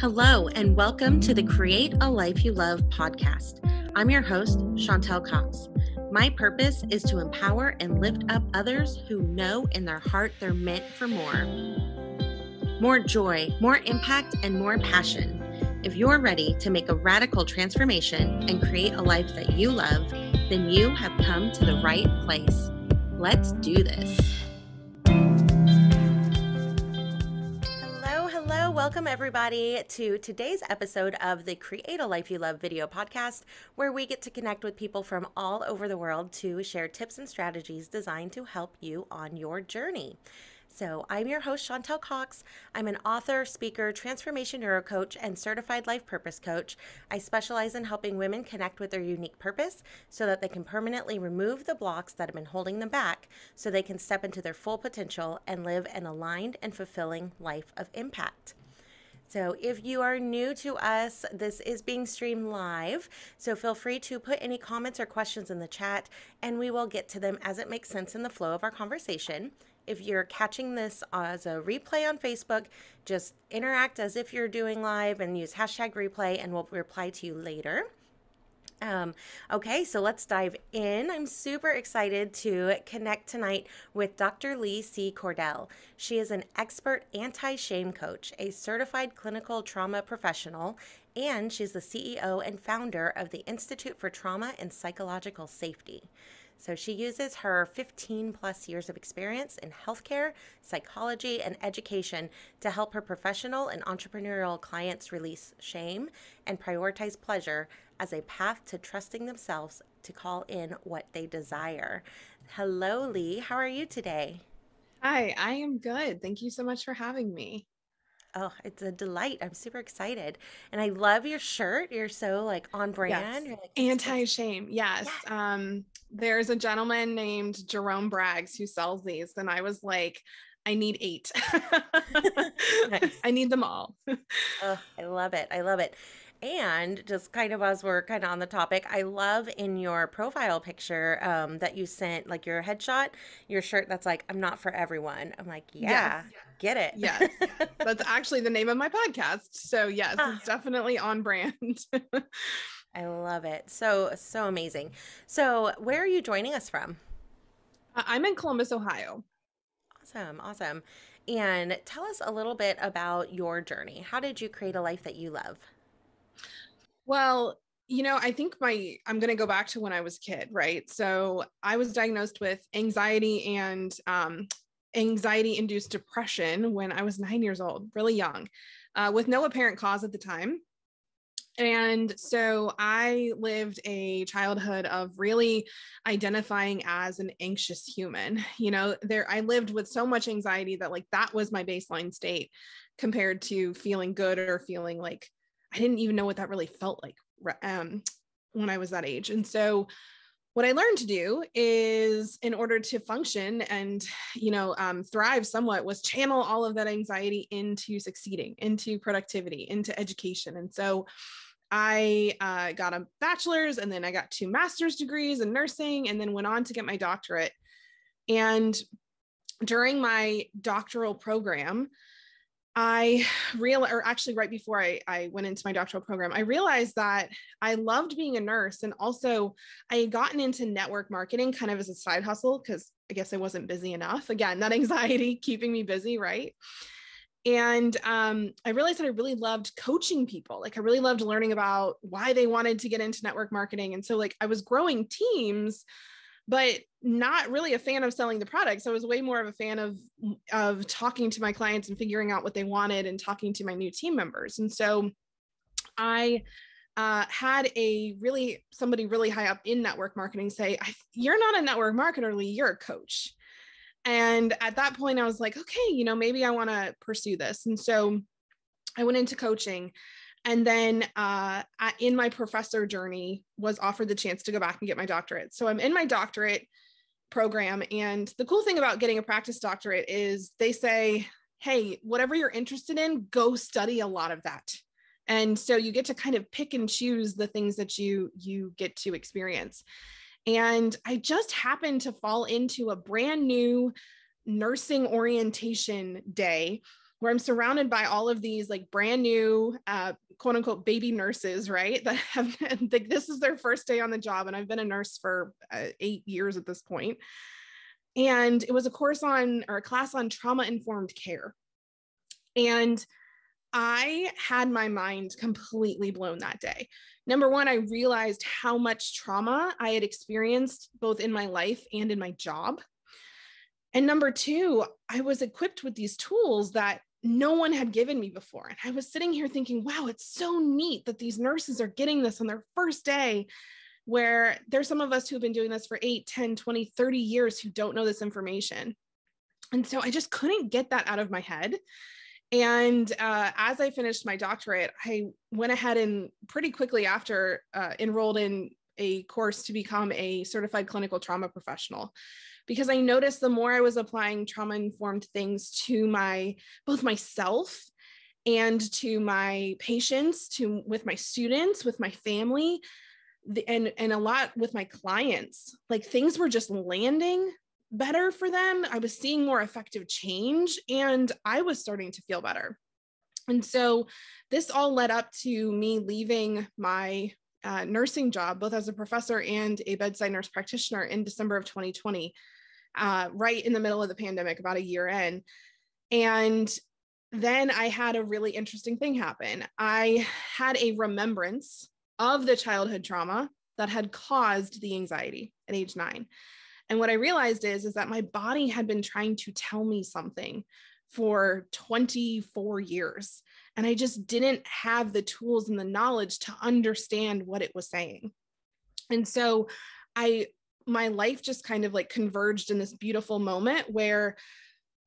Hello, and welcome to the Create a Life You Love podcast. I'm your host, Chantel Cox. My purpose is to empower and lift up others who know in their heart they're meant for more. More joy, more impact, and more passion. If you're ready to make a radical transformation and create a life that you love, then you have come to the right place. Let's do this. Welcome everybody to today's episode of the Create a Life You Love video podcast, where we get to connect with people from all over the world to share tips and strategies designed to help you on your journey. So I'm your host, Chantel Cox. I'm an author, speaker, transformation neurocoach, and certified life purpose coach. I specialize in helping women connect with their unique purpose so that they can permanently remove the blocks that have been holding them back so they can step into their full potential and live an aligned and fulfilling life of impact. So if you are new to us, this is being streamed live, so feel free to put any comments or questions in the chat, and we will get to them as it makes sense in the flow of our conversation. If you're catching this as a replay on Facebook, just interact as if you're doing live and use hashtag replay, and we'll reply to you later. Okay, so let's dive in. I'm super excited to connect tonight with Dr. Lee C. Cordell. She is an expert anti-shame coach, a certified clinical trauma professional, and she's the CEO and founder of the Institute for Trauma and Psychological Safety. So she uses her 15 plus years of experience in healthcare, psychology, and education to help her professional and entrepreneurial clients release shame and prioritize pleasure as a path to trusting themselves to call in what they desire. Hello, Lee. How are you today? Hi, I am good. Thank you so much for having me. Oh, it's a delight. I'm super excited. And I love your shirt. You're so on brand. Yes. You're like Anti-shame. Yes. yes. There's a gentleman named Jerome Braggs who sells these. And I was like, I need 8. Nice. I need them all. Oh, I love it. I love it. And just kind of as we're kind of on the topic, I love in your profile picture that you sent, like your headshot, your shirt that's like, I'm not for everyone. I'm like, yeah, Yes. get it. Yes. That's actually the name of my podcast. So yes, it's definitely on brand. I love it. So amazing. So where are you joining us from? I'm in Columbus, Ohio. Awesome. And tell us a little bit about your journey. How did you create a life that you love? Well, I think I'm going to go back to when I was a kid, right? So I was diagnosed with anxiety and anxiety-induced depression when I was 9 years old, really young, with no apparent cause at the time. And so I lived a childhood of really identifying as an anxious human. I lived with so much anxiety that that was my baseline state compared to feeling good or feeling like I didn't even know what that really felt like when I was that age. And so what I learned to do is, in order to function and, thrive somewhat, was channel all of that anxiety into succeeding, into productivity, into education. And so I got a bachelor's, and then I got 2 master's degrees in nursing, and then went on to get my doctorate. And during my doctoral program, right before I went into my doctoral program, I realized that I loved being a nurse. And also I had gotten into network marketing kind of as a side hustle, because I guess I wasn't busy enough. Again, that anxiety keeping me busy, right? And I realized that I really loved coaching people. I really loved learning about why they wanted to get into network marketing. And so I was growing teams, but not really a fan of selling the products. I was way more of a fan of talking to my clients and figuring out what they wanted and talking to my new team members. And so I had somebody really high up in network marketing say, "You're not a network marketer, Lee, you're a coach." And at that point I was like, okay, maybe I want to pursue this. And so I went into coaching. And then in my professor journey was offered the chance to go back and get my doctorate. So I'm in my doctorate program. And the cool thing about getting a practice doctorate is they say, hey, whatever you're interested in, go study a lot of that. And so you get to kind of pick and choose the things that you get to experience. And I just happened to fall into a brand new nursing orientation day where I'm surrounded by all of these like brand new, quote unquote, baby nurses, right? That have, like, this is their first day on the job. And I've been a nurse for 8 years at this point. And it was a class on trauma-informed care. And I had my mind completely blown that day. Number one, I realized how much trauma I had experienced both in my life and in my job. And number two, I was equipped with these tools that no one had given me before. And I was sitting here thinking, wow, it's so neat that these nurses are getting this on their first day, where there's some of us who've been doing this for 8, 10, 20, 30 years who don't know this information. And so I just couldn't get that out of my head. And as I finished my doctorate, I went ahead and pretty quickly after enrolled in a course to become a certified clinical trauma professional, because I noticed the more I was applying trauma-informed things to both myself and to my patients, with my students, with my family, and a lot with my clients, like things were just landing better for them. I was seeing more effective change, and I was starting to feel better. And so this all led up to me leaving my nursing job, both as a professor and a bedside nurse practitioner, in December of 2020, right in the middle of the pandemic, about a year in. And then I had a really interesting thing happen. I had a remembrance of the childhood trauma that had caused the anxiety at age 9. And what I realized is that my body had been trying to tell me something for 24 years. And I just didn't have the tools and the knowledge to understand what it was saying. And so my life just kind of like converged in this beautiful moment where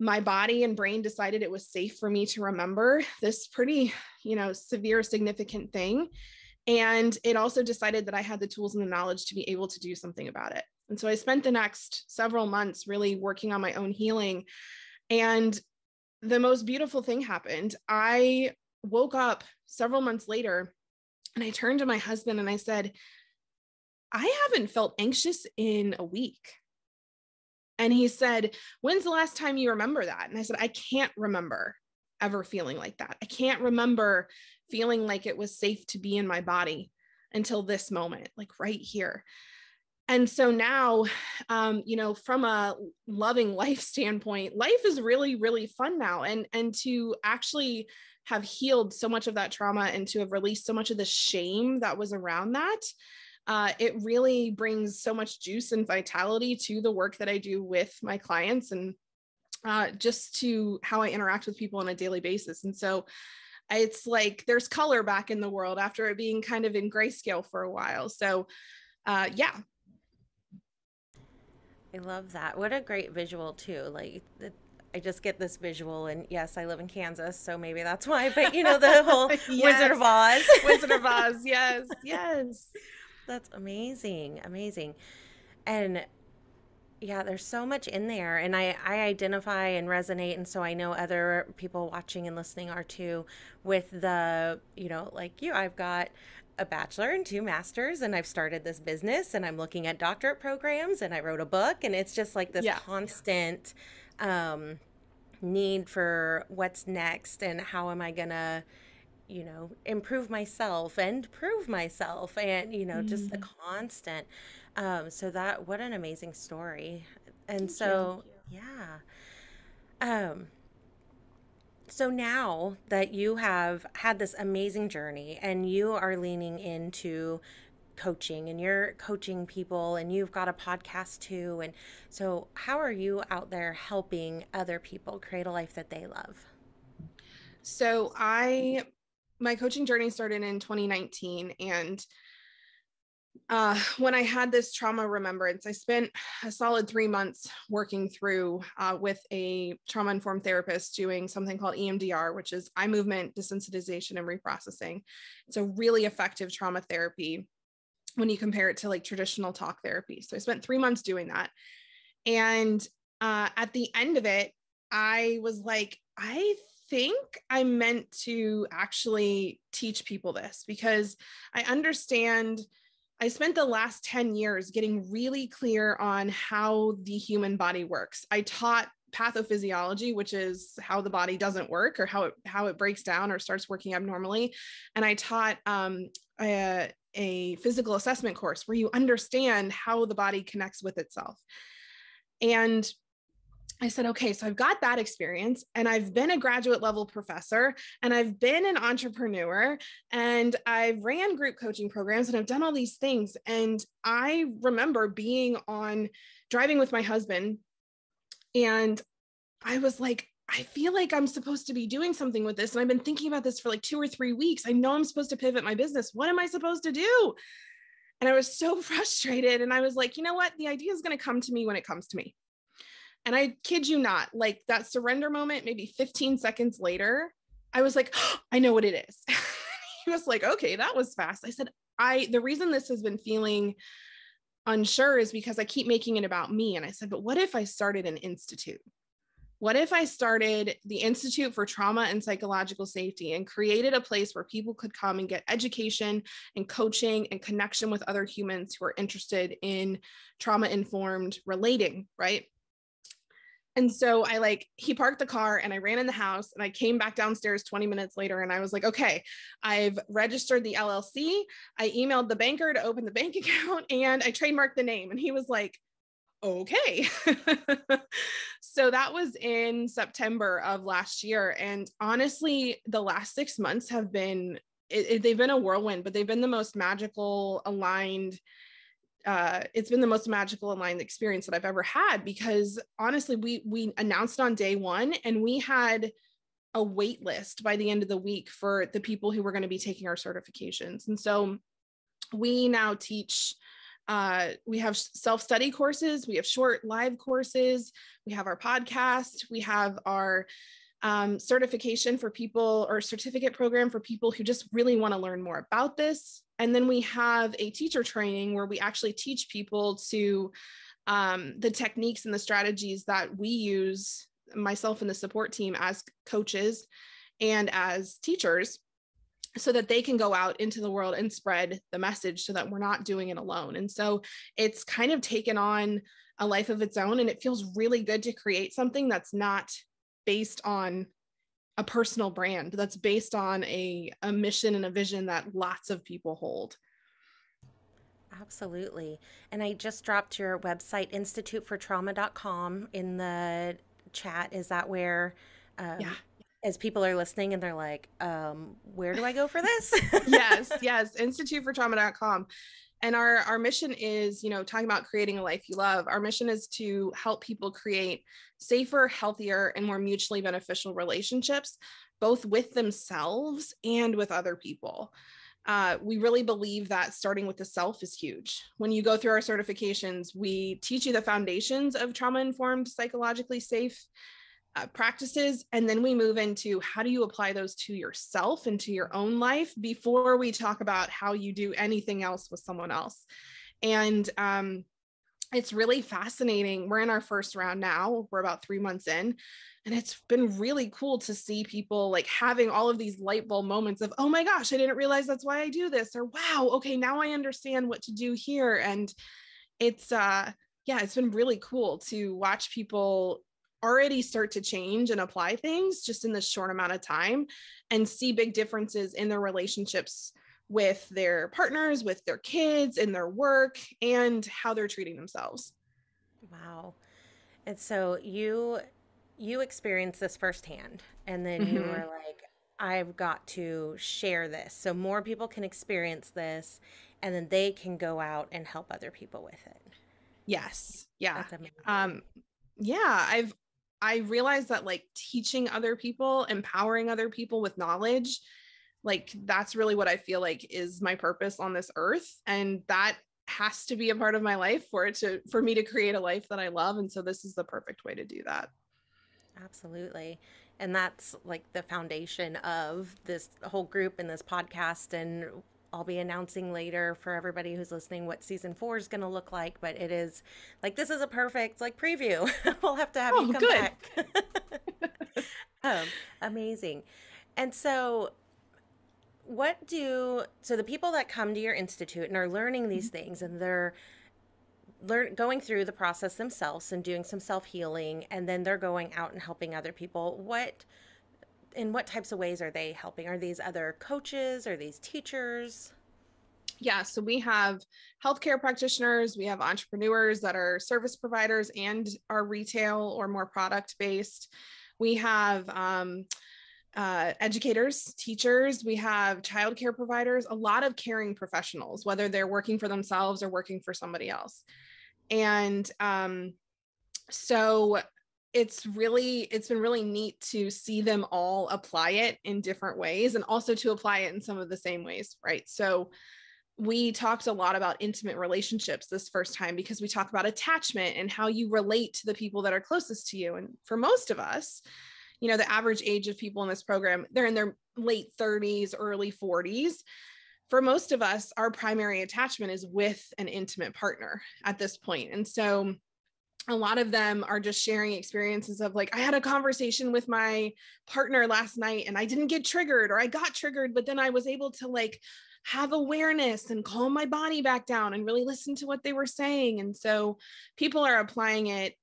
my body and brain decided it was safe for me to remember this pretty, severe, significant thing. And it also decided that I had the tools and the knowledge to be able to do something about it. And so I spent the next several months really working on my own healing. And the most beautiful thing happened. I woke up several months later and I turned to my husband and I said, I haven't felt anxious in a week. And he said, when's the last time you remember that? And I said, I can't remember ever feeling like that. I can't remember feeling like it was safe to be in my body until this moment, like right here. And so now, from a loving life standpoint, life is really, really fun now. And to actually have healed so much of that trauma and to have released so much of the shame that was around that, it really brings so much juice and vitality to the work that I do with my clients and just to how I interact with people on a daily basis. And so it's like there's color back in the world after it being kind of in grayscale for a while. So yeah. I love that. What a great visual too. Like I just get this visual, and yes, I live in Kansas, so maybe that's why. But the whole Yes. Wizard of Oz. Wizard of Oz. Yes. Yes. That's amazing. Amazing. And yeah, there's so much in there. And I identify and resonate. And so I know other people watching and listening are too, with the, like you, I've got a bachelor and 2 masters, and I've started this business, and I'm looking at doctorate programs, and I wrote a book, and it's just like this constant need for what's next and how am I gonna improve myself and prove myself, and just the constant. So that, what an amazing story. And so yeah. So now that you have had this amazing journey and you are leaning into coaching and you're coaching people and you've got a podcast too, and so how are you out there helping other people create a life that they love? So my coaching journey started in 2019. And when I had this trauma remembrance, I spent a solid 3 months working through with a trauma-informed therapist doing something called EMDR, which is eye movement desensitization and reprocessing. It's a really effective trauma therapy when you compare it to like traditional talk therapy. So I spent 3 months doing that. And at the end of it, I was like, I think I'm meant to actually teach people this, because I spent the last 10 years getting really clear on how the human body works. I taught pathophysiology, which is how the body doesn't work or how it breaks down or starts working abnormally. And I taught a physical assessment course where you understand how the body connects with itself. And I said, okay, so I've got that experience, and I've been a graduate level professor, and I've been an entrepreneur, and I've ran group coaching programs, and I've done all these things. And I remember driving with my husband, and I was like, I feel like I'm supposed to be doing something with this. And I've been thinking about this for like 2 or 3 weeks. I know I'm supposed to pivot my business. What am I supposed to do? And I was so frustrated. And I was like, you know what? The idea is going to come to me when it comes to me. And I kid you not, like that surrender moment, maybe 15 seconds later, I was like, oh, I know what it is. He was like, okay, that was fast. I said, the reason this has been feeling unsure is because I keep making it about me. And I said, but what if I started an institute? What if I started the Institute for Trauma and Psychological Safety and created a place where people could come and get education and coaching and connection with other humans who are interested in trauma-informed relating, right? And so he parked the car and I ran in the house and I came back downstairs 20 minutes later and I was like, okay, I've registered the LLC. I emailed the banker to open the bank account and I trademarked the name. And he was like, okay. So that was in September of last year. And honestly, the last 6 months have been, they've been a whirlwind, but they've been the most magical aligned it's been the most magical aligned experience that I've ever had, because honestly, we announced on day one and we had a wait list by the end of the week for the people who were going to be taking our certifications. And so we now teach, we have self-study courses, we have short live courses, we have our podcast, we have our certification for people, or certificate program for people who just really want to learn more about this. And then we have a teacher training where we actually teach people to the techniques and the strategies that we use, myself and the support team, as coaches and as teachers, so that they can go out into the world and spread the message so that we're not doing it alone. And so it's kind of taken on a life of its own. And it feels really good to create something that's not based on a personal brand, that's based on a mission and a vision that lots of people hold. Absolutely. And I just dropped your website, institutefortrauma.com, in the chat. Is that where, Yeah. as people are listening and they're like, where do I go for this? Yes, institutefortrauma.com. And our mission is, talking about creating a life you love. Our mission is to help people create safer, healthier, and more mutually beneficial relationships, both with themselves and with other people. We really believe that starting with the self is huge. When you go through our certifications, we teach you the foundations of trauma-informed, psychologically safe practices. And then we move into how do you apply those to yourself and to your own life before we talk about how you do anything else with someone else. And it's really fascinating. We're in our first round now. We're about 3 months in. And it's been really cool to see people like having all of these light bulb moments of, oh my gosh, I didn't realize that's why I do this. Or wow, okay, now I understand what to do here. And it's it's been really cool to watch people already start to change and apply things just in this short amount of time, and see big differences in their relationships with their partners, with their kids, in their work, and how they're treating themselves. Wow. And so you experienced this firsthand, and then you Mm-hmm. were like, I've got to share this so more people can experience this, and then they can go out and help other people with it. Yes. Yeah. That's amazing. Um, yeah. I realized that like teaching other people, empowering other people with knowledge, like that's really what I feel like is my purpose on this earth. And that has to be a part of my life for me to create a life that I love. And so this is the perfect way to do that. Absolutely. And that's like the foundation of this whole group and this podcast. And I'll be announcing later for everybody who's listening what season 4 is going to look like. But it is like, this is a perfect like preview. We'll have to have you Oh, come good. back. Amazing. And so, so the people that come to your institute and are learning these things, and they're going through the process themselves and doing some self-healing, and then they're going out and helping other people. In what types of ways are they helping? Are these other coaches? Are these teachers? Yeah, so we have healthcare practitioners, we have entrepreneurs that are service providers and are retail or more product based. We have educators, teachers, we have childcare providers, a lot of caring professionals, whether they're working for themselves or working for somebody else. And so it's been really neat to see them all apply it in different ways and also to apply it in some of the same ways, right? So we talked a lot about intimate relationships this first time because we talk about attachment and how you relate to the people that are closest to you. And for most of us, the average age of people in this program, they're in their late 30s, early 40s. For most of us, our primary attachment is with an intimate partner at this point. And so a lot of them are just sharing experiences of like, I had a conversation with my partner last night and I didn't get triggered, or I got triggered, but then I was able to like have awareness and calm my body back down and really listen to what they were saying. And so people are applying it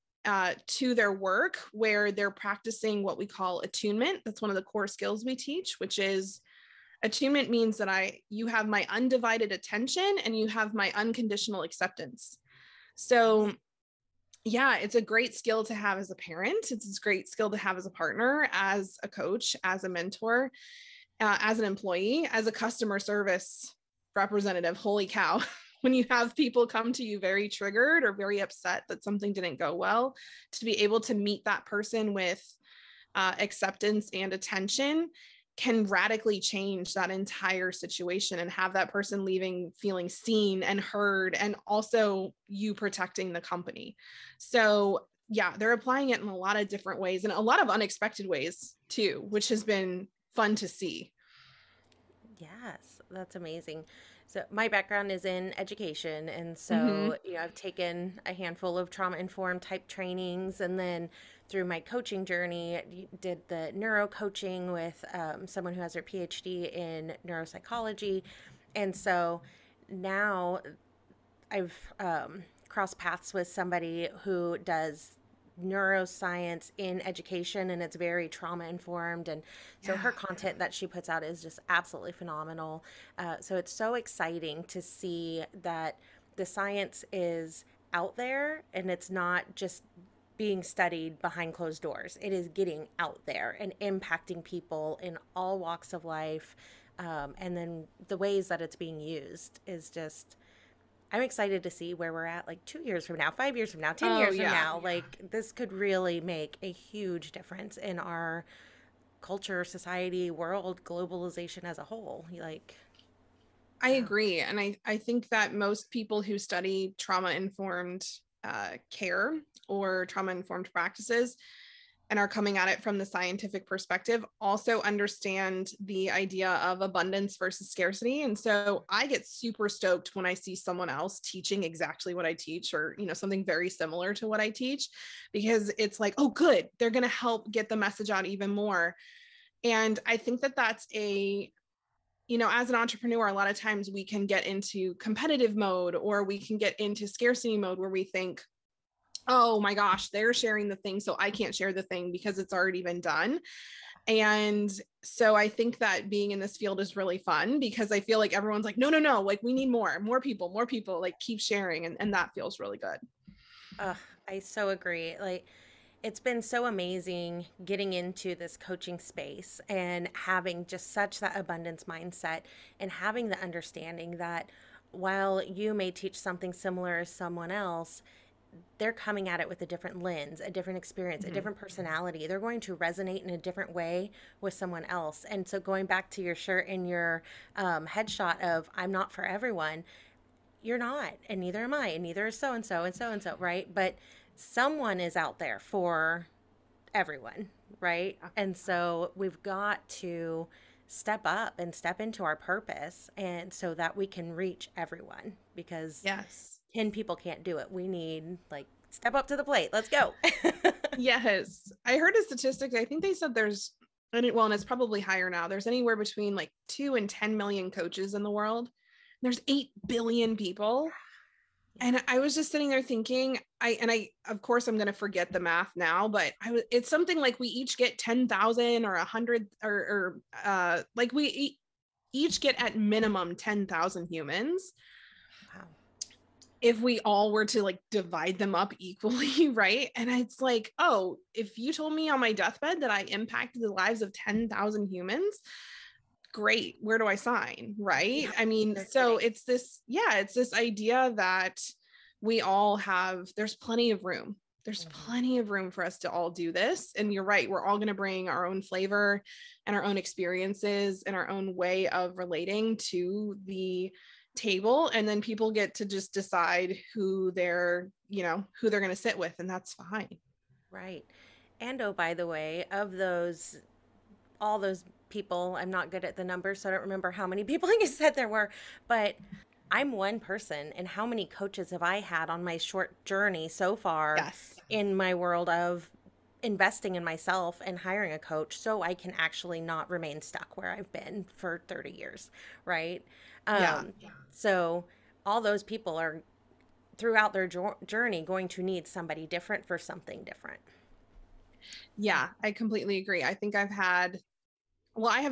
to their work where they're practicing what we call attunement. That's one of the core skills we teach, which is attunement means that you have my undivided attention and you have my unconditional acceptance. So yeah, it's a great skill to have as a parent. It's a great skill to have as a partner, as a coach, as a mentor, as an employee, as a customer service representative. Holy cow. When you have people come to you very triggered or very upset that something didn't go well, to be able to meet that person with acceptance and attention can radically change that entire situation and have that person leaving feeling seen and heard, and also you protecting the company. So yeah, they're applying it in a lot of different ways and a lot of unexpected ways too, which has been fun to see. Yes, that's amazing. So my background is in education, and Mm-hmm. so I've taken a handful of trauma-informed type trainings, and then through my coaching journey, did the neuro coaching with someone who has their PhD in neuropsychology, and so now I've crossed paths with somebody who does neuroscience in education, and it's very trauma informed, and so Yeah. her content that she puts out is just absolutely phenomenal. So it's so exciting to see that the science is out there and it's not just being studied behind closed doors. It is getting out there and impacting people in all walks of life, and then the ways that it's being used is just, I'm excited to see where we're at like 2 years from now, 5 years from now, 10 Oh years from yeah. now. Like, this could really make a huge difference in our culture, society, world, globalization as a whole. Like, I yeah. agree. And I think that most people who study trauma informed care or trauma informed practices and are coming at it from the scientific perspective also understand the idea of abundance versus scarcity. And so I get super stoked when I see someone else teaching exactly what I teach, or something very similar to what I teach, because it's like, oh good, they're going to help get the message out even more. And I think that that's as an entrepreneur, a lot of times we can get into competitive mode, or we can get into scarcity mode where we think, oh my gosh, they're sharing the thing, so I can't share the thing because it's already been done. And so I think that being in this field is really fun because I feel like everyone's like, no, no, no, like we need more people, like keep sharing. And that feels really good. I so agree. Like, it's been so amazing getting into this coaching space and having just such that abundance mindset and having the understanding that while you may teach something similar as someone else, they're coming at it with a different lens, a different experience, a Mm-hmm. different personality. They're going to resonate in a different way with someone else. And so, going back to your shirt and your headshot of "I'm not for everyone," you're not, and neither am I, and neither is so and so and so and so, right? But someone is out there for everyone, right? And so we've got to step up and step into our purpose, and so that we can reach everyone, because Yes. 10 people can't do it. We need, like, step up to the plate. Let's go. Yes. I heard a statistic. I think they said and it's probably higher now. There's anywhere between like 2 and 10 million coaches in the world. There's 8 billion people. Yeah. And I was just sitting there thinking, of course, I'm going to forget the math now, but it's something like we each get 10,000 or 100 like we each get at minimum 10,000 humans. Wow. If we all were to like divide them up equally, right? And it's like, oh, if you told me on my deathbed that I impacted the lives of 10,000 humans, great, where do I sign, right? Yeah. I mean, No so kidding. it's this, yeah, it's this idea that we all have, there's plenty of room. There's Mhm. plenty of room for us to all do this. And you're right, we're all going to bring our own flavor and our own experiences and our own way of relating to the table. And then people get to just decide who who they're going to sit with. And that's fine. Right. And oh, by the way, of those, all those people, I'm not good at the numbers, so I don't remember how many people you said there were, but I'm one person. And how many coaches have I had on my short journey so far Yes. in my world of investing in myself and hiring a coach so I can actually not remain stuck where I've been for 30 years, right? Yeah. So all those people are throughout their journey going to need somebody different for something different. Yeah. I completely agree. I think I have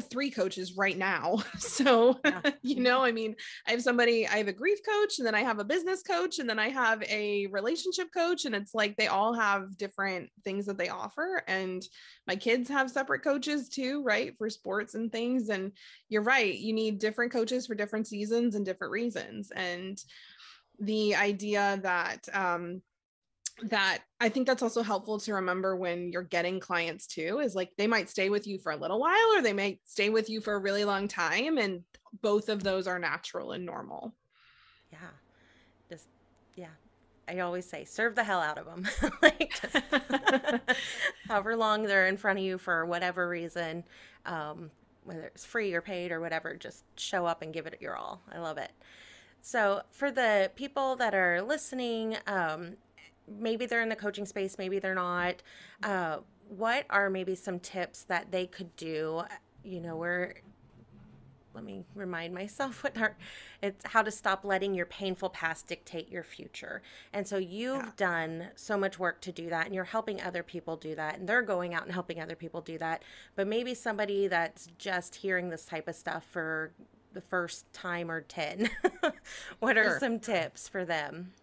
three coaches right now. So, Yeah. I mean, I have a grief coach, and then I have a business coach, and then I have a relationship coach. And it's like they all have different things that they offer. And my kids have separate coaches too, right? For sports and things. And you're right. You need different coaches for different seasons and different reasons. And the idea that I think that's also helpful to remember when you're getting clients too, is like they might stay with you for a little while or they might stay with you for a really long time. And both of those are natural and normal. Yeah. Just, yeah. I always say, serve the hell out of them. Like, just however long they're in front of you for whatever reason, whether it's free or paid or whatever, just show up and give it your all. I love it. So, for the people that are listening, maybe they're in the coaching space, maybe they're not. What are maybe some tips that they could do? Where let me remind myself what our it's how to stop letting your painful past dictate your future. And so Yeah. you've done so much work to do that, and you're helping other people do that, and they're going out and helping other people do that. But maybe somebody that's just hearing this type of stuff for the first time or 10, what are Sure. some tips for them?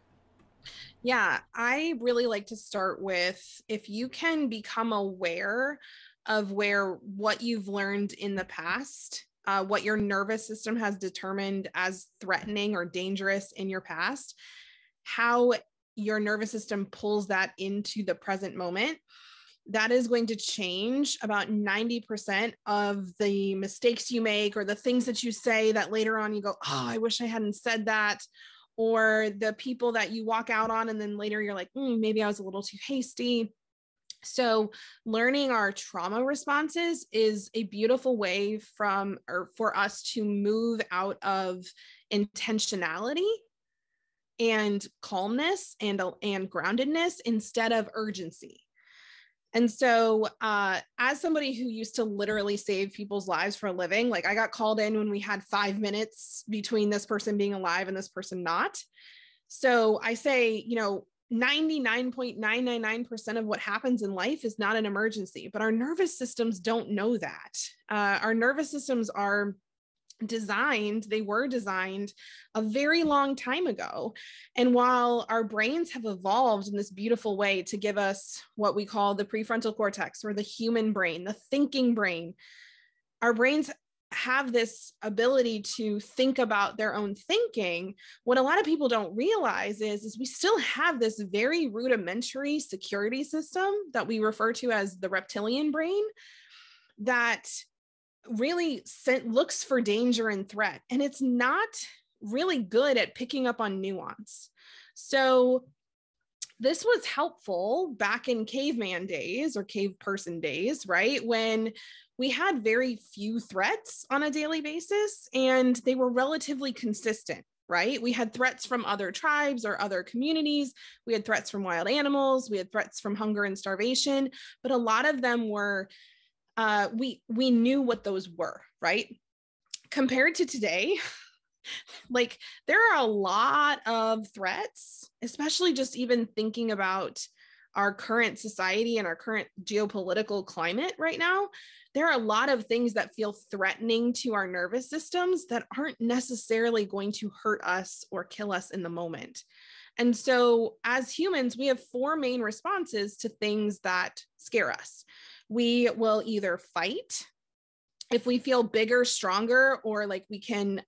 Yeah. I really like to start with, if you can become aware of what you've learned in the past, what your nervous system has determined as threatening or dangerous in your past, how your nervous system pulls that into the present moment, that is going to change about 90% of the mistakes you make or the things that you say that later on you go, oh, I wish I hadn't said that. Or the people that you walk out on and then later you're like, maybe I was a little too hasty. So learning our trauma responses is a beautiful way for us to move out of intentionality and calmness and groundedness instead of urgency. And so, as somebody who used to literally save people's lives for a living, like I got called in when we had 5 minutes between this person being alive and this person not. So I say, 99.999% of what happens in life is not an emergency, but our nervous systems don't know that. Our nervous systems they were designed a very long time ago. And while our brains have evolved in this beautiful way to give us what we call the prefrontal cortex, or the human brain, the thinking brain, our brains have this ability to think about their own thinking. What a lot of people don't realize is we still have this very rudimentary security system that we refer to as the reptilian brain, that really looks for danger and threat, and it's not really good at picking up on nuance. So this was helpful back in caveman days or cave person days, right? When we had very few threats on a daily basis and they were relatively consistent, right? We had threats from other tribes or other communities. We had threats from wild animals. We had threats from hunger and starvation, but a lot of them were we knew what those were, right? Compared to today, Like there are a lot of threats, especially just even thinking about our current society and our current geopolitical climate right now. There are a lot of things that feel threatening to our nervous systems that aren't necessarily going to hurt us or kill us in the moment. And so as humans, we have four main responses to things that scare us. We will either fight if we feel bigger, stronger, or like we can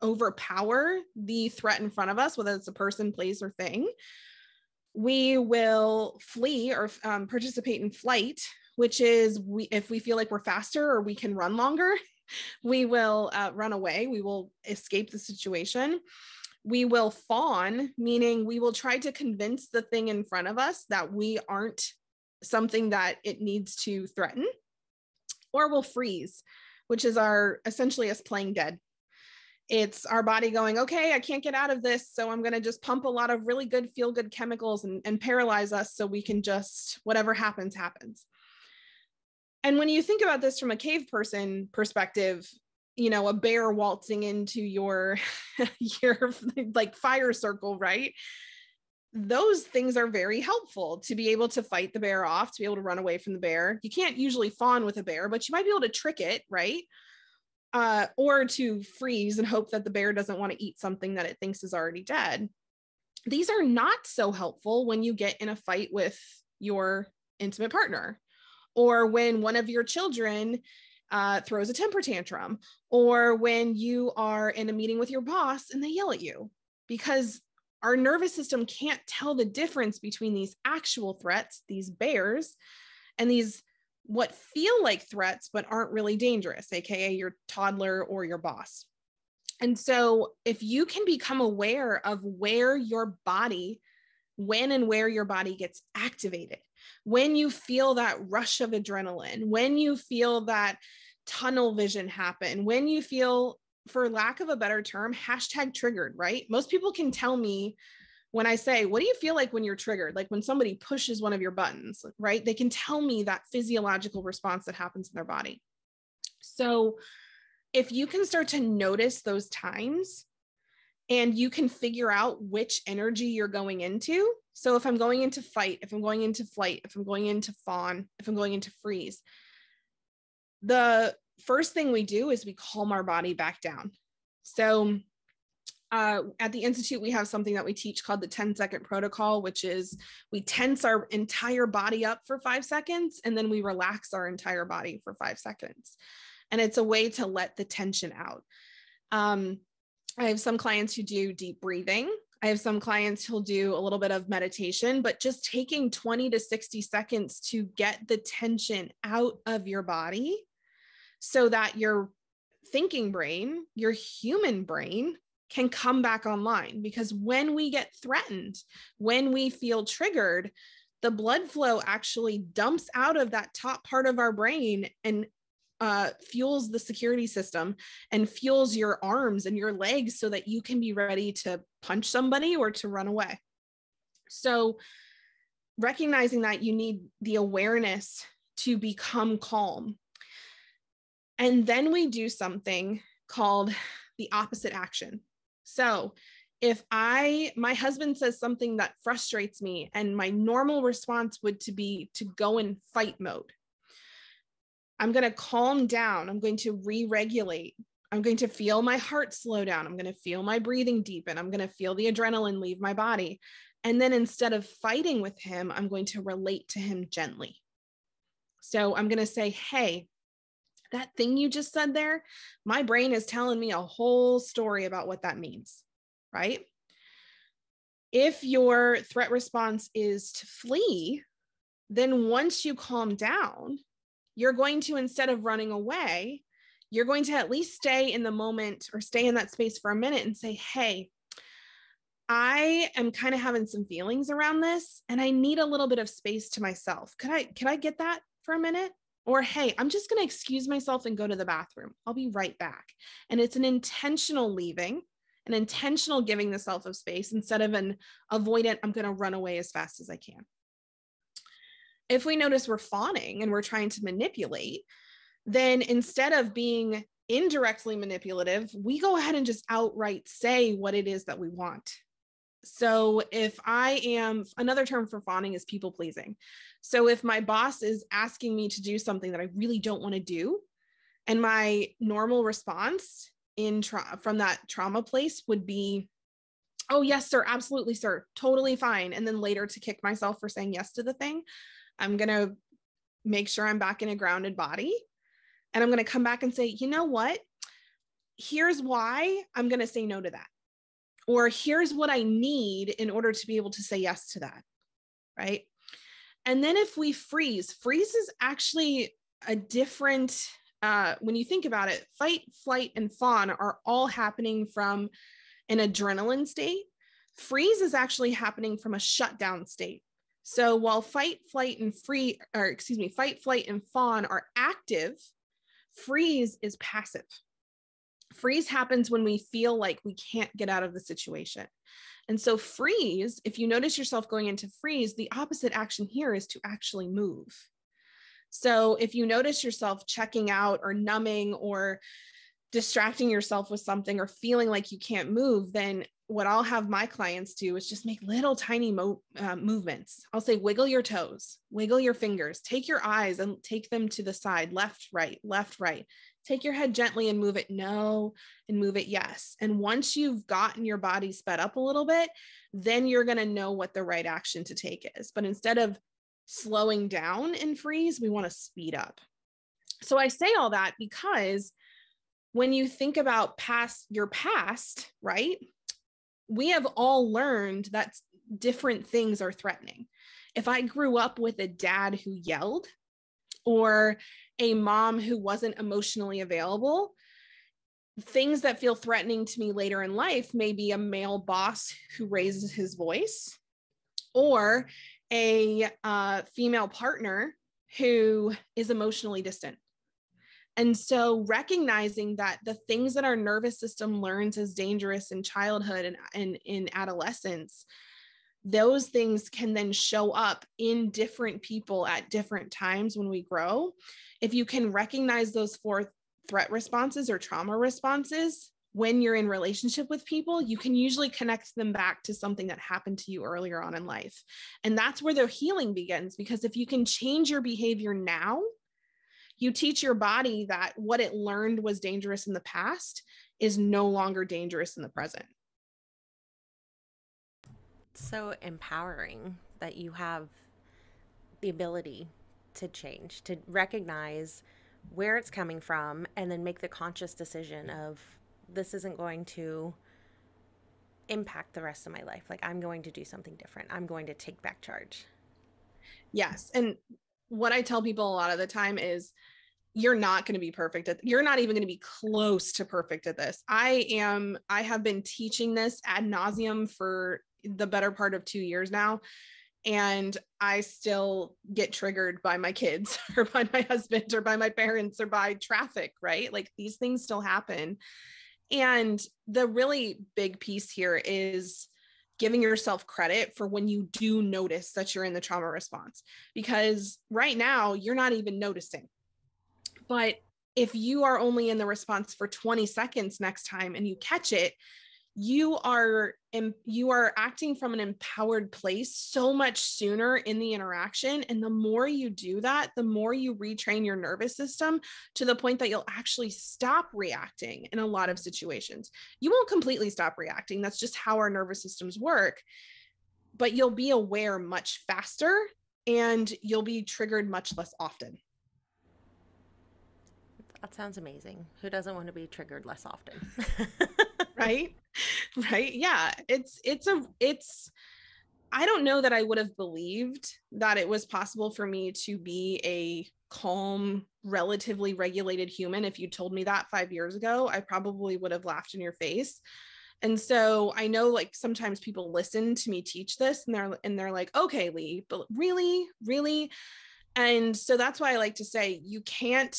overpower the threat in front of us, whether it's a person, place, or thing. We will flee or participate in flight, which is if we feel like we're faster or we can run longer, we will run away. We will escape the situation. We will fawn, meaning we will try to convince the thing in front of us that we aren't something that it needs to threaten. Or we'll freeze, which is essentially us playing dead. It's our body going, okay, I can't get out of this, so I'm going to just pump a lot of really good feel-good chemicals and paralyze us so we can just, whatever happens, happens. And when you think about this from a cave person perspective, a bear waltzing into your like fire circle, right? Those things are very helpful to be able to fight the bear off, to be able to run away from the bear. You can't usually fawn with a bear, but you might be able to trick it, right? Or to freeze and hope that the bear doesn't want to eat something that it thinks is already dead. These are not so helpful when you get in a fight with your intimate partner, or when one of your children throws a temper tantrum, or when you are in a meeting with your boss and they yell at you, because our nervous system can't tell the difference between these actual threats, these bears, and these what feel like threats but aren't really dangerous, aka your toddler or your boss. And so if you can become aware of where your body, when and where your body gets activated, when you feel that rush of adrenaline, when you feel that tunnel vision happen, when you feel, for lack of a better term, #triggered, right? Most people can tell me when I say, what do you feel like when you're triggered? Like when somebody pushes one of your buttons, right? They can tell me that physiological response that happens in their body. So if you can start to notice those times and you can figure out which energy you're going into. So if I'm going into fight, if I'm going into flight, if I'm going into fawn, if I'm going into freeze, the first thing we do is we calm our body back down. So at the Institute, we have something that we teach called the 10-second protocol, which is we tense our entire body up for 5 seconds, and then we relax our entire body for 5 seconds. And it's a way to let the tension out. I have some clients who do deep breathing. I have some clients who'll do a little bit of meditation, but just taking 20 to 60 seconds to get the tension out of your body so that your thinking brain, your human brain, can come back online. Because when we get threatened, when we feel triggered, the blood flow actually dumps out of that top part of our brain and fuels the security system and fuels your arms and your legs so that you can be ready to punch somebody or to run away. So recognizing that you need the awareness to become calm. And then we do something called the opposite action. So if my husband says something that frustrates me and my normal response would be to go in fight mode, I'm going to calm down. I'm going to re-regulate. I'm going to feel my heart slow down. I'm going to feel my breathing deepen. I'm going to feel the adrenaline leave my body. And then instead of fighting with him, I'm going to relate to him gently. So I'm going to say, hey, that thing you just said there, my brain is telling me a whole story about what that means, right? If your threat response is to flee, then once you calm down, you're going to, instead of running away, you're going to at least stay in the moment or stay in that space for a minute and say, hey, I am kind of having some feelings around this and I need a little bit of space to myself. Can I get that for a minute? Or, hey, I'm just going to excuse myself and go to the bathroom. I'll be right back. And it's an intentional leaving, an intentional giving the self of space instead of an avoidant, I'm going to run away as fast as I can. If we notice we're fawning and we're trying to manipulate, then instead of being indirectly manipulative, we go ahead and just outright say what it is that we want. So if I am, another term for fawning is people pleasing. So if my boss is asking me to do something that I really don't want to do, and my normal response from that trauma place would be, oh, yes, sir, absolutely, sir, totally fine. And then later to kick myself for saying yes to the thing, I'm going to make sure I'm back in a grounded body. And I'm going to come back and say, you know what? Here's why I'm going to say no to that. Or here's what I need in order to be able to say yes to that. Right. And then if we freeze is actually a different, when you think about it, fight, flight, and fawn are all happening from an adrenaline state. Freeze is actually happening from a shutdown state. So while fight, flight, and fawn are active, freeze is passive. Freeze happens when we feel like we can't get out of the situation. And so freeze, if you notice yourself going into freeze, the opposite action here is to actually move. So if you notice yourself checking out or numbing or distracting yourself with something or feeling like you can't move, then what I'll have my clients do is just make little tiny movements. I'll say, wiggle your toes, wiggle your fingers, take your eyes and take them to the side, left, right, left, right. Take your head gently and move it no, and move it yes. And once you've gotten your body sped up a little bit, then you're going to know what the right action to take is. But instead of slowing down in freeze, we want to speed up. So I say all that because when you think about your past, right? We have all learned that different things are threatening. If I grew up with a dad who yelled or a mom who wasn't emotionally available, things that feel threatening to me later in life may be a male boss who raises his voice or a female partner who is emotionally distant. And so recognizing that the things that our nervous system learns as dangerous in childhood and in adolescence, those things can then show up in different people at different times when we grow. If you can recognize those 4 threat responses or trauma responses when you're in relationship with people, you can usually connect them back to something that happened to you earlier on in life. And that's where the healing begins, because if you can change your behavior now, you teach your body that what it learned was dangerous in the past is no longer dangerous in the present. So empowering that you have the ability to change, to recognize where it's coming from, and then make the conscious decision of this isn't going to impact the rest of my life. Like, I'm going to do something different. I'm going to take back charge. Yes. And what I tell people a lot of the time is you're not going to be perfect you're not even going to be close to perfect at this. I have been teaching this ad nauseum for the better part of 2 years now. And I still get triggered by my kids or by my husband or by my parents or by traffic, right? Like these things still happen. And the really big piece here is giving yourself credit for when you do notice that you're in the trauma response, because right now you're not even noticing. But if you are only in the response for 20 seconds next time and you catch it, you are acting from an empowered place so much sooner in the interaction. And the more you do that, the more you retrain your nervous system to the point that you'll actually stop reacting in a lot of situations. You won't completely stop reacting. That's just how our nervous systems work. But you'll be aware much faster and you'll be triggered much less often. That sounds amazing. Who doesn't want to be triggered less often? Right? Yeah. I don't know that I would have believed that it was possible for me to be a calm, relatively regulated human. If you told me that 5 years ago, I probably would have laughed in your face. And so I know like sometimes people listen to me teach this and they're like, okay, Lee, but really? And so that's why I like to say you can't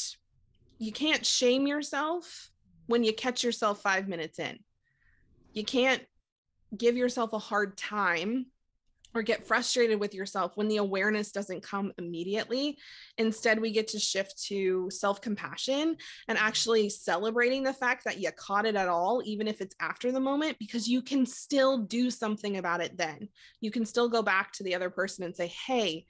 shame yourself when you catch yourself 5 minutes in. You can't give yourself a hard time or get frustrated with yourself when the awareness doesn't come immediately. Instead, we get to shift to self-compassion and actually celebrating the fact that you caught it at all, even if it's after the moment, because you can still do something about it then. You can still go back to the other person and say, hey,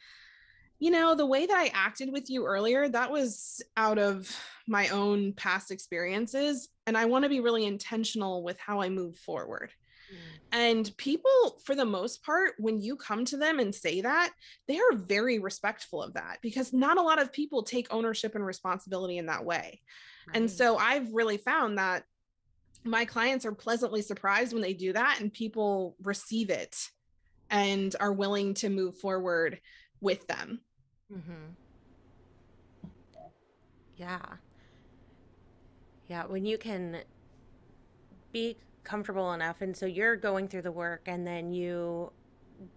the way that I acted with you earlier, that was out of my own past experiences. And I want to be really intentional with how I move forward. Mm. And people, for the most part, when you come to them and say that, they are very respectful of that, because not a lot of people take ownership and responsibility in that way. And Right. so I've really found that my clients are pleasantly surprised when they do that, and people receive it and are willing to move forward with them. Mm-hmm. Yeah. Yeah. When you can be comfortable enough, and so you're going through the work, and then you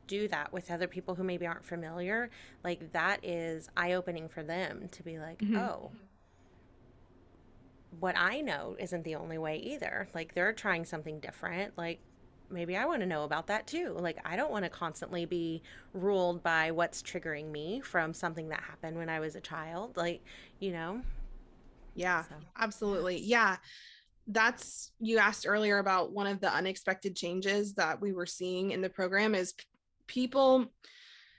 do that with other people who maybe aren't familiar, like that is eye-opening for them to be like, Mm-hmm. oh, what I know isn't the only way either. Like they're trying something different. Like maybe I want to know about that too. Like I don't want to constantly be ruled by what's triggering me from something that happened when I was a child. Like, you know. Yeah, So, yeah. absolutely. Yeah. You asked earlier about one of the unexpected changes that we were seeing in the program is people,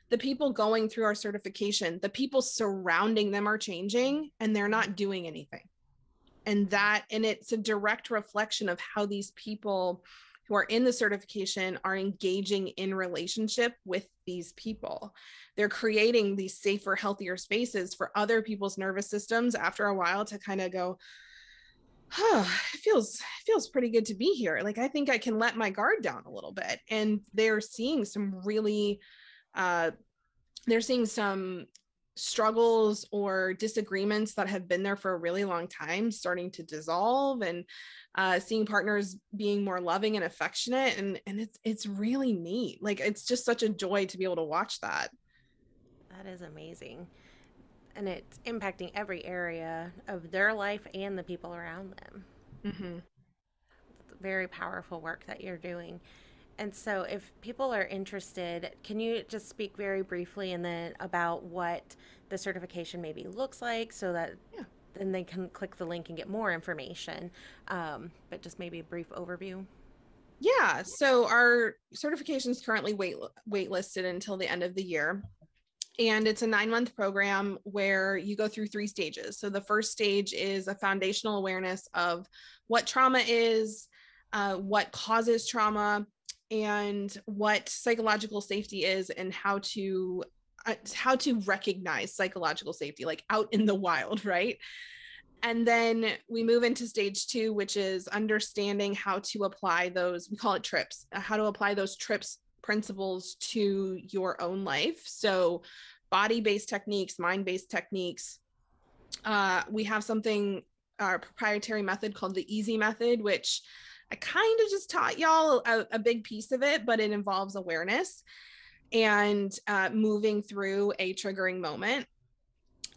the people going through our certification, the people surrounding them are changing and they're not doing anything. And it's a direct reflection of how these people who are in the certification are engaging in relationship with these people. They're creating these safer, healthier spaces for other people's nervous systems after a while to kind of go, oh, it feels pretty good to be here. Like I think I can let my guard down a little bit. And uh, they're seeing some struggles or disagreements that have been there for a really long time starting to dissolve, and seeing partners being more loving and affectionate, and it's really neat. Like it's just such a joy to be able to watch that. That is amazing. And it's impacting every area of their life and the people around them. Mm-hmm. It's very powerful work that you're doing. And so, if people are interested, can you just speak very briefly and then about what the certification maybe looks like so that Yeah. then they can click the link and get more information? But just maybe a brief overview. Yeah, so our certification is currently waitlisted until the end of the year. And it's a 9-month program where you go through 3 stages. So the first stage is a foundational awareness of what trauma is, what causes trauma, and what psychological safety is, and how to recognize psychological safety, like out in the wild, right? And then we move into stage 2, which is understanding how to apply those, we call it trips, how to apply those trips principles to your own life. So body-based techniques, mind-based techniques. We have something, our proprietary method called the easy method, which I kind of just taught y'all a big piece of it, but it involves awareness and moving through a triggering moment.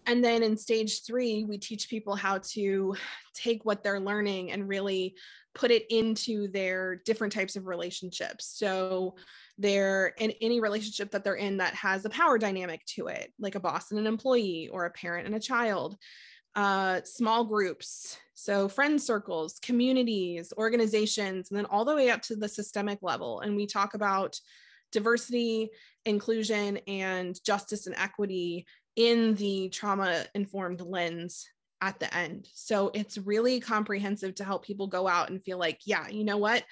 And then in stage 3, we teach people how to take what they're learning and really put it into their different types of relationships. So they're in any relationship that they're in that has a power dynamic to it, like a boss and an employee, or a parent and a child, small groups, so friend circles, communities, organizations, and then all the way up to the systemic level. And we talk about diversity, inclusion, and justice and equity in the trauma informed lens at the end. So it's really comprehensive to help people go out and feel like, yeah, you know what?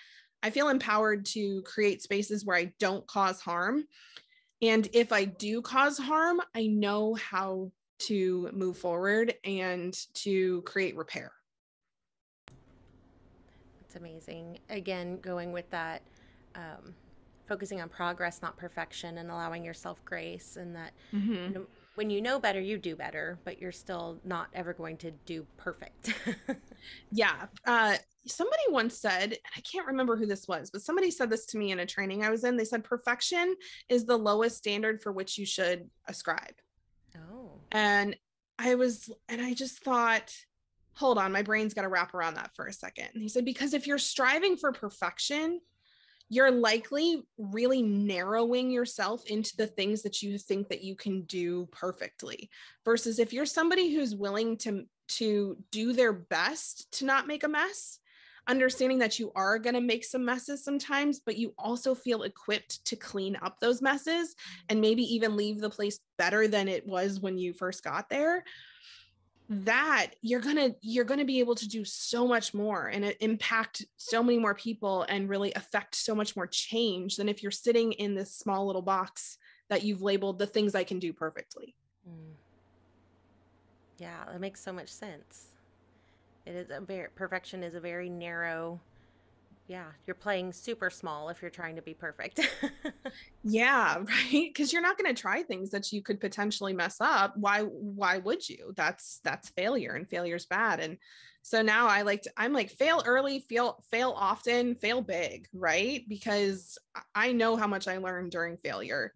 I feel empowered to create spaces where I don't cause harm. And if I do cause harm, I know how to move forward and to create repair. It's amazing. Again, going with that, um, focusing on progress, not perfection, and allowing yourself grace, and that Mm-hmm. when you know better, you do better, but you're still not ever going to do perfect. Yeah. Somebody once said, and I can't remember who this was, but somebody said this to me in a training I was in. They said, perfection is the lowest standard for which you should ascribe. Oh. And I just thought, hold on, my brain's got to wrap around that for a second. And he said, because if you're striving for perfection, you're likely really narrowing yourself into the things that you think that you can do perfectly, versus if you're somebody who's willing to do their best to not make a mess, understanding that you are going to make some messes sometimes, but you also feel equipped to clean up those messes and maybe even leave the place better than it was when you first got there, that you're gonna be able to do so much more and impact so many more people and really affect so much more change than if you're sitting in this small little box that you've labeled the things I can do perfectly. Mm. Yeah, that makes so much sense. It is a very perfection is a very narrow. Yeah, you're playing super small if you're trying to be perfect. Yeah, right. Because you're not going to try things that you could potentially mess up. Why would you? That's failure, and failure's bad. And so now I'm like, fail early, fail often, fail big, right? Because I know how much I learned during failure.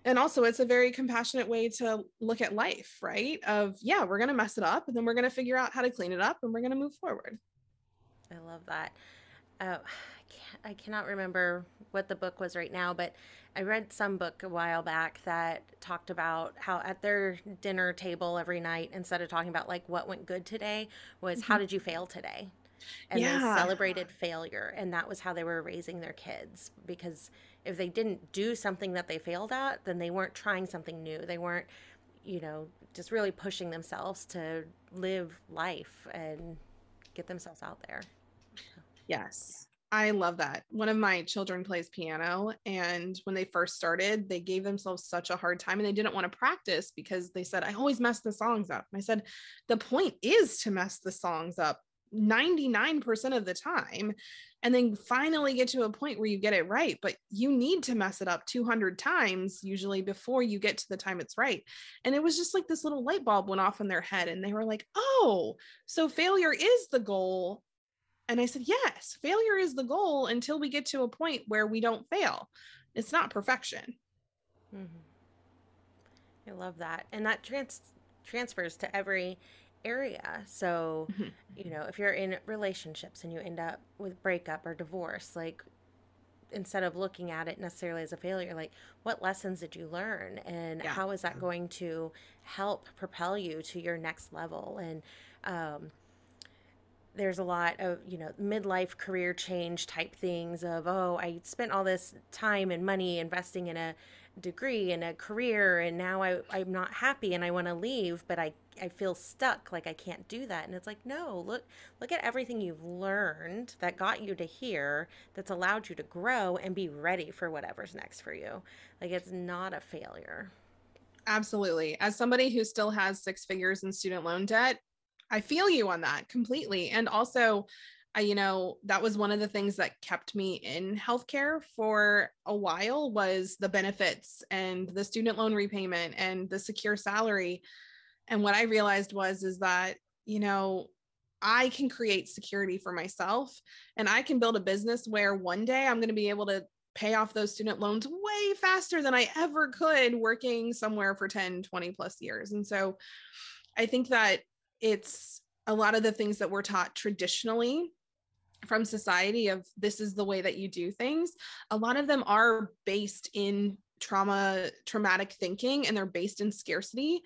And also it's a very compassionate way to look at life, right? Of, yeah, we're going to mess it up and then we're going to figure out how to clean it up and we're going to move forward. I love that. I cannot remember what the book was right now, but I read some book a while back that talked about how at their dinner table every night, instead of talking about like what went good today, was how Mhm. did you fail today? And they Yeah. celebrated failure. And that was how they were raising their kids. Because if they didn't do something that they failed at, then they weren't trying something new. They weren't, just really pushing themselves to live life and get themselves out there. So, Yes. I love that. One of my children plays piano, and when they first started, they gave themselves such a hard time and they didn't want to practice because they said, I always mess the songs up. And I said, the point is to mess the songs up 99% of the time, and then finally get to a point where you get it right. But you need to mess it up 200 times usually before you get to the time it's right. And it was just like this little light bulb went off in their head, and they were like, oh, so failure is the goal. And I said, yes, failure is the goal until we get to a point where we don't fail. It's not perfection. mhm. I love that. And that transfers to every area. So, Mhm. if you're in relationships and you end up with breakup or divorce, like instead of looking at it necessarily as a failure, like what lessons did you learn and Yeah. how is that going to help propel you to your next level? And um, there's a lot of midlife career change type things of, oh, I spent all this time and money investing in a degree and a career, and now I'm not happy and I want to leave, but I feel stuck, like I can't do that. And it's like, no, look at everything you've learned that got you to here, that's allowed you to grow and be ready for whatever's next for you. Like, it's not a failure. Absolutely. As somebody who still has six figures in student loan debt, I feel you on that completely. And also, that was one of the things that kept me in healthcare for a while was the benefits and the student loan repayment and the secure salary. And what I realized is that, I can create security for myself, and I can build a business where one day I'm going to be able to pay off those student loans way faster than I ever could working somewhere for 10, 20 plus years. And so I think that it's a lot of the things that we're taught traditionally from society of this is the way that you do things. A lot of them are based in traumatic thinking, and they're based in scarcity.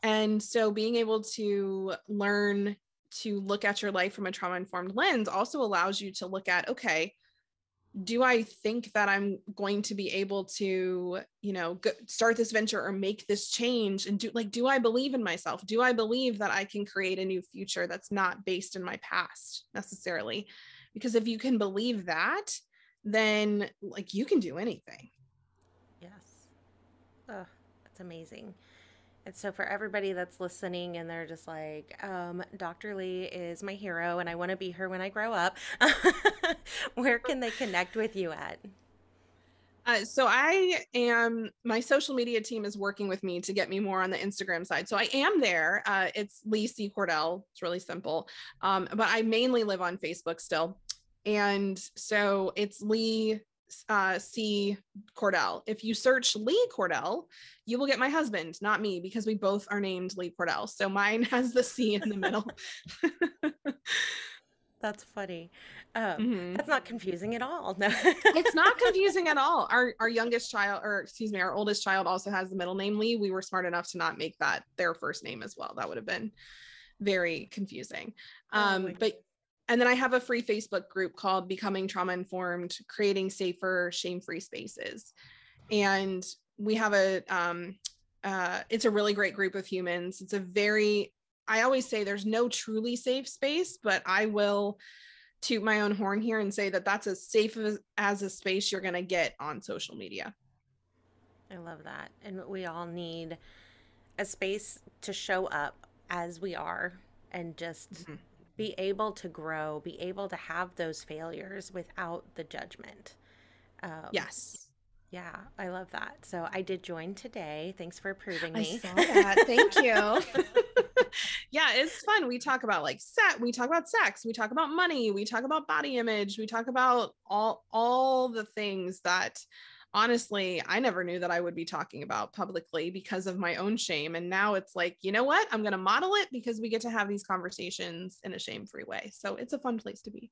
And so being able to learn to look at your life from a trauma informed lens also allows you to look at, okay, do I think that I'm going to be able to, start this venture or make this change? And do I believe in myself? Do I believe that I can create a new future that's not based in my past necessarily? Because if you can believe that, then like you can do anything. Yes. Oh, that's amazing. And so, for everybody that's listening and they're just like, Dr. Lee is my hero and I want to be her when I grow up, where can they connect with you at? So my social media team is working with me to get me more on the Instagram side. So I am there. It's Lee C. Cordell. It's really simple. But I mainly live on Facebook still. And so it's Lee C. Cordell. If you search Lee Cordell, you will get my husband, not me, because we both are named Lee Cordell. So mine has the C in the middle. That's funny. Mhm. That's not confusing at all. No. It's not confusing at all. Our youngest child, or excuse me, our oldest child also has the middle name Lee. We were smart enough to not make that their first name as well. That would have been very confusing. Oh my But and then I have a free Facebook group called Becoming Trauma Informed, Creating Safer, Shame-Free Spaces. And we have it's a really great group of humans. It's a very, I always say there's no truly safe space, but I will toot my own horn here and say that that's as safe as a space you're going to get on social media. I love that. And we all need a space to show up as we are and just Mhm. be able to grow, be able to have those failures without the judgment. Um, Yes. yeah, I love that. So I did join today. Thanks for approving I me. saw that. Thank you. Yeah, it's fun. We talk about like we talk about sex, we talk about money, we talk about body image, we talk about all the things that honestly I never knew that I would be talking about publicly because of my own shame. And now it's like, you know what? I'm going to model it because we get to have these conversations in a shame-free way. So it's a fun place to be.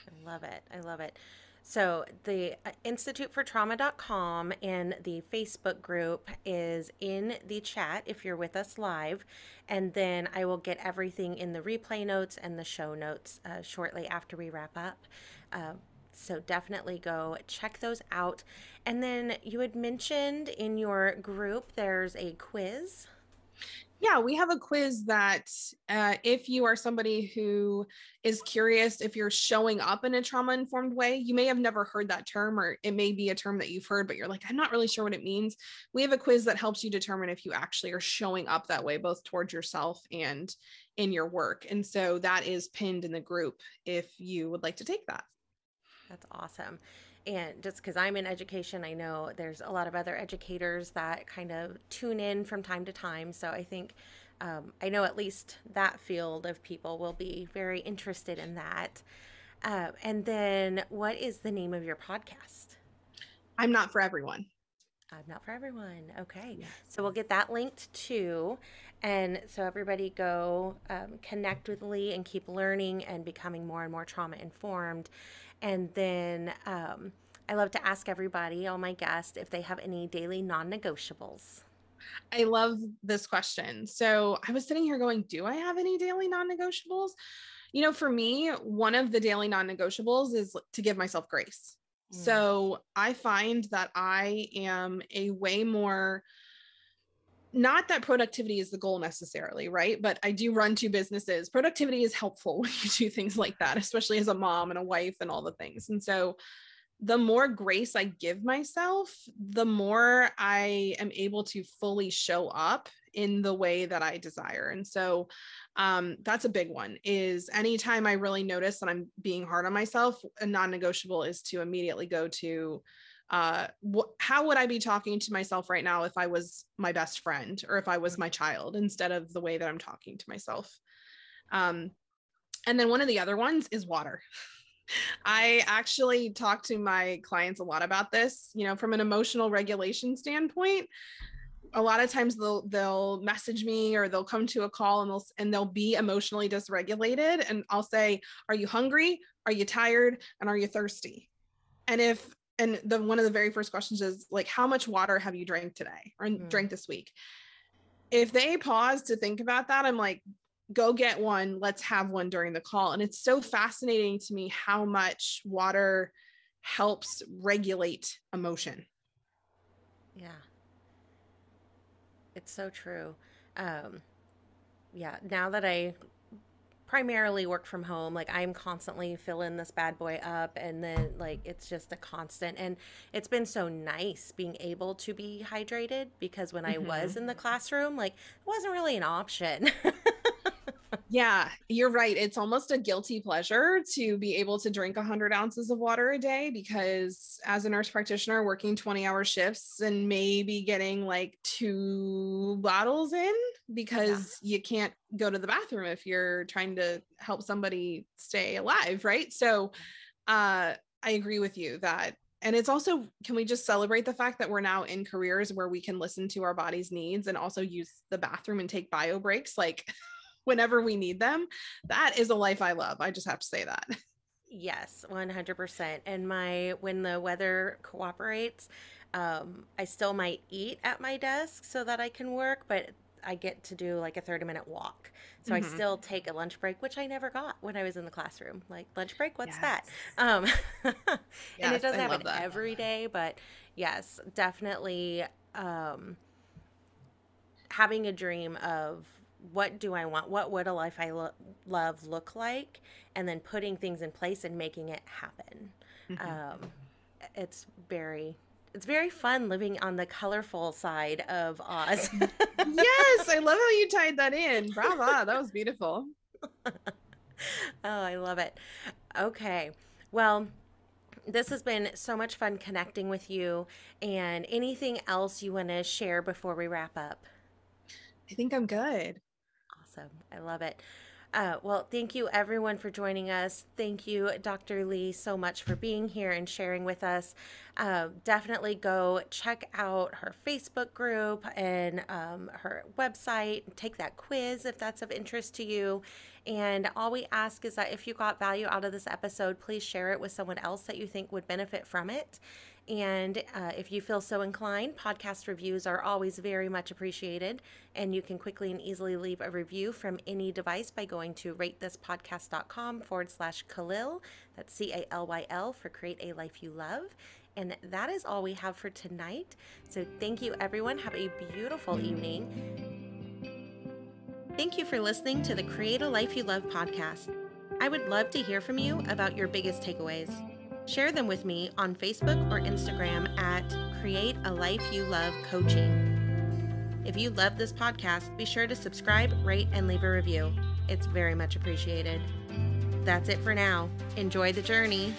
I love it. I love it. So the institutefortrauma.com and the Facebook group is in the chat if you're with us live. And then I will get everything in the replay notes and the show notes shortly after we wrap up. Uh, so definitely go check those out. And then you had mentioned in your group there's a quiz. Yeah, we have a quiz that if you are somebody who is curious if you're showing up in a trauma informed way, you may have never heard that term, or it may be a term that you've heard, but you're like, I'm not really sure what it means. We have a quiz that helps you determine if you actually are showing up that way, both towards yourself and in your work. And so that is pinned in the group if you would like to take that. That's awesome. And just because I'm in education, I know there's a lot of other educators that kind of tune in from time to time. So I think I know at least that field of people will be very interested in that. And then, what is the name of your podcast? I'm not for everyone. Not for everyone. Okay. Yes. So we'll get that linked too. And so everybody go connect with Lee and keep learning and becoming more and more trauma informed. And then I love to ask everybody, all my guests, if they have any daily non negotiables. I love this question. So I was sitting here going, do I have any daily non-negotiables? You know, for me, one of the daily non-negotiables is to give myself grace. Mm, So I find that I am a way more, not that productivity is the goal necessarily, right? But I do run two businesses. Productivity is helpful when you do things like that, especially as a mom and a wife and all the things. And so the more grace I give myself, the more I am able to fully show up in the way that I desire. And so that's a big one, is anytime I really notice that I'm being hard on myself, a non-negotiable is to immediately go to how would I be talking to myself right now if I was my best friend or if I was my child, instead of the way that I'm talking to myself. And then one of the other ones is water. I actually talk to my clients a lot about this, you know, from an emotional regulation standpoint. A lot of times they'll message me or they'll come to a call and they'll be emotionally dysregulated, and I'll say, "Are you hungry? Are you tired? And are you thirsty?" And the one of the very first questions is like, "How much water have you drank today or mm, drank this week?" If they pause to think about that, I'm like, go get one. Let's have one during the call. And it's so fascinating to me how much water helps regulate emotion. yeah, it's so true. Um, yeah, now that I primarily work from home, like I'm constantly filling this bad boy up, and then like it's just a constant. And it's been so nice being able to be hydrated, because when I was Mm-hmm. in the classroom, like it wasn't really an option. Yeah, you're right. It's almost a guilty pleasure to be able to drink 100 ounces of water a day, because as a nurse practitioner working 20-hour shifts and maybe getting like 2 bottles in, Yeah. because you can't go to the bathroom if you're trying to help somebody stay alive, right? So I agree with you that, and it's also, can we just celebrate the fact that we're now in careers where we can listen to our body's needs and also use the bathroom and take bio breaks? Like, whenever we need them. That is a life I love. I just have to say that. Yes, 100%. And when the weather cooperates, I still might eat at my desk so that I can work, but I get to do like a 30-minute walk. So I still take a lunch break, which I never got when I was in the classroom. Like, lunch break, what's that? Yes. And Yes, it doesn't I happen love that. every day, but yes, definitely having a dream of what do I want? What would a life I love look like? And then putting things in place and making it happen. Um, it's very fun living on the colorful side of Oz. Yes, I love how you tied that in. Brava, that was beautiful. Oh, I love it. Okay. Well, this has been so much fun connecting with you. And anything else you want to share before we wrap up? I think I'm good. Awesome. I love it. Well, thank you everyone for joining us. Thank you, Dr. Lee, so much for being here and sharing with us. Definitely go check out her Facebook group and her website. Take that quiz if that's of interest to you. And all we ask is that if you got value out of this episode, please share it with someone else that you think would benefit from it. And if you feel so inclined, podcast reviews are always very much appreciated. And you can quickly and easily leave a review from any device by going to ratethispodcast.com/Khalil. That's CALYL for Create a Life You Love. And that is all we have for tonight. So thank you, everyone. Have a beautiful evening. Thank you for listening to the Create a Life You Love podcast. I would love to hear from you about your biggest takeaways. Share them with me on Facebook or Instagram at Create a Life You Love Coaching. If you love this podcast, be sure to subscribe, rate, and leave a review. It's very much appreciated. That's it for now. Enjoy the journey.